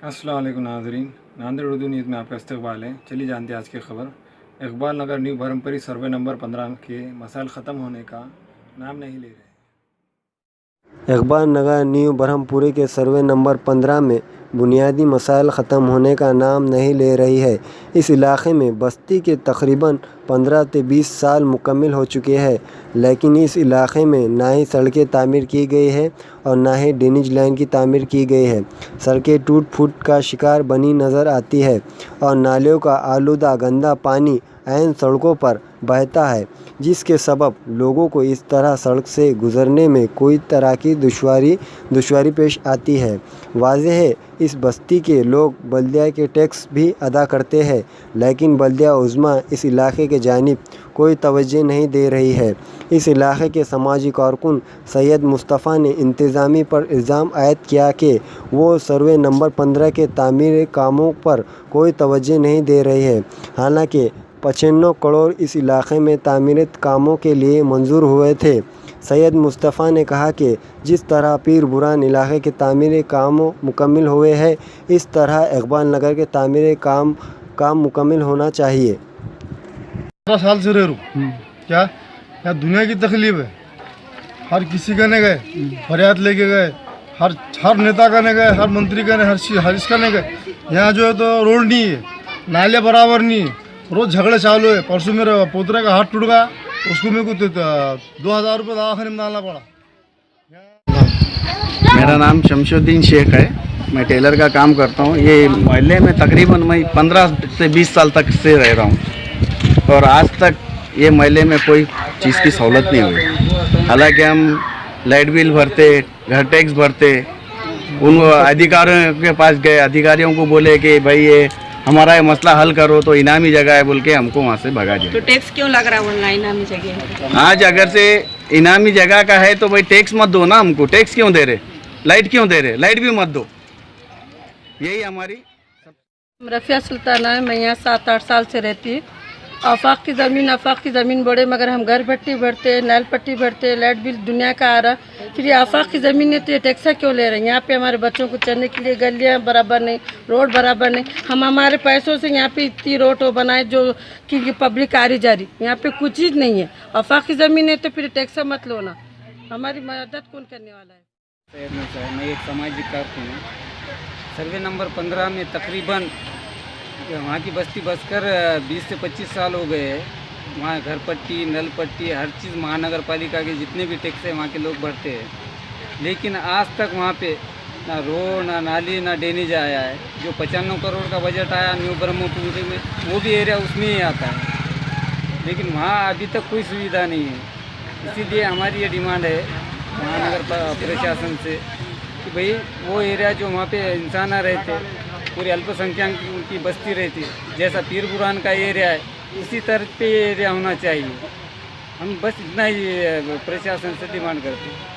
अस्सलाम वालेकुम नाज़रीन, नांदेड़ उर्दू न्यूज़ में आपका इस्तकबाल है। चलिए जानते हैं आज की खबर। इकबाल नगर न्यू भरमपुरी सर्वे नंबर 15 के मसाइल ख़त्म होने का नाम नहीं ले रहे। इकबाल नगर न्यू ब्रह्मपुरी के सर्वे नंबर 15 में बुनियादी मसाइल ख़त्म होने का नाम नहीं ले रही है। इस इलाक़े में बस्ती के तकरीबन 15 से 20 साल मुकम्मल हो चुके हैं, लेकिन इस इलाक़े में ना ही सड़कें तामीर की गई है और ना ही ड्रेनेज लाइन की तामीर की गई है। सड़कें टूट फूट का शिकार बनी नज़र आती है और नालियों का आलूदा गंदा पानी ऐन सड़कों पर बहता है, जिसके सबब लोगों को इस तरह सड़क से गुज़रने में कोई तरह की दुश्वारी पेश आती है। वाज़ेह है, इस बस्ती के लोग बल्दिया के टैक्स भी अदा करते हैं, लेकिन बल्दिया उज़्मा इस इलाक़े के जानिब कोई तवज्जो नहीं दे रही है। इस इलाक़े के समाजी कारकुन सैयद मुस्तफ़ा ने इंतज़ामी पर इल्ज़ाम आयद किया कि वो सर्वे नंबर 15 के तामीर कामों पर कोई तवज्जो नहीं दे रही है। हालांकि 95 करोड़ इस इलाक़े में तामीरात कामों के लिए मंजूर हुए थे। सैयद मुस्तफ़ा ने कहा कि जिस तरह पीर बुरान इलाक़े के तामीरी काम मुकम्मल हुए हैं, इस तरह इकबाल नगर के तामीरी काम मुकम्मल होना चाहिए। 15 साल से रह रहा हूँ। क्या यहाँ दुनिया की तकलीफ है, हर किसी का ने गए फरियाद लेके गए, हर नेता का ने गए, हर मंत्री का ने, हर इसका ने गए। यहाँ जो है तो रोड नहीं है, नाले बराबर नहीं है, रोज़ झगड़े चालू है। परसों मेरे पोतरे का हाथ टूट गया, उसको मेरे को 2000 रुपये दवाखाने में डालना पड़ा। मेरा नाम शमशुद्दीन शेख है, मैं टेलर का काम करता हूँ। ये मोहल्ले में तकरीबन मैं 15 से 20 साल तक से रह रहा हूँ और आज तक ये मोहल्ले में कोई चीज़ की सहूलत नहीं हुई। हालांकि हम लाइट बिल भरते, घर टैक्स भरते, उन अधिकारियों के पास गए, अधिकारियों को बोले कि भाई ये हमारा ये मसला हल करो, तो इनामी जगह है बोल के हमको वहाँ से भगा दिया। तो टैक्स क्यों लग रहा है बोलना इनामी जगह? आज अगर से इनामी जगह का है तो भाई टैक्स मत दो ना, हमको टैक्स क्यों दे रहे, लाइट क्यों दे रहे, लाइट भी मत दो। यही हमारी रफ़िया सुल्ताना है, मैं यहाँ 7-8 साल से रहती हूँ। आफाक की ज़मीन बढ़े, मगर हम घर पट्टी भरते, नल पट्टी भरते, लाइट बिल दुनिया का आ रहा। फिर ये आफाक की ज़मीन है तो ये टैक्स क्यों ले रहे हैं? यहाँ पे हमारे बच्चों को चलने के लिए गलियाँ बराबर नहीं, रोड बराबर नहीं। हम हमारे पैसों से यहाँ पे इतनी रोड बनाए जो कि पब्लिक आ रही जा रही, यहाँ पे कुछ चीज़ नहीं है। आफाक की ज़मीन है तो फिर टैक्स मत लो ना, हमारी मदद कौन करने वाला है? मैं एक सामाजिक कारकुन हूँ। सर्वे नंबर 15 में तकरीबन वहाँ की बस्ती बसकर 20 से 25 साल हो गए हैं। वहाँ घर पट्टी, नल पट्टी, हर चीज़ महानगर पालिका के जितने भी टैक्स हैं वहाँ के लोग भरते हैं, लेकिन आज तक वहाँ पे ना रोड, ना नाली, ना ड्रेनेज आया है। जो 95 करोड़ का बजट आया न्यू ब्रह्मपुरी में, वो भी एरिया उसमें ही आता है, लेकिन वहाँ अभी तक कोई सुविधा नहीं है। इसीलिए हमारी ये डिमांड है महानगर प्रशासन से कि भाई वो एरिया जो वहाँ पे इंसान रहते, पूरी अल्पसंख्यक की उनकी बस्ती रहती है, जैसा पीर बुरान का एरिया है उसी तरह पे एरिया होना चाहिए। हम बस इतना ही प्रशासन से डिमांड करते हैं।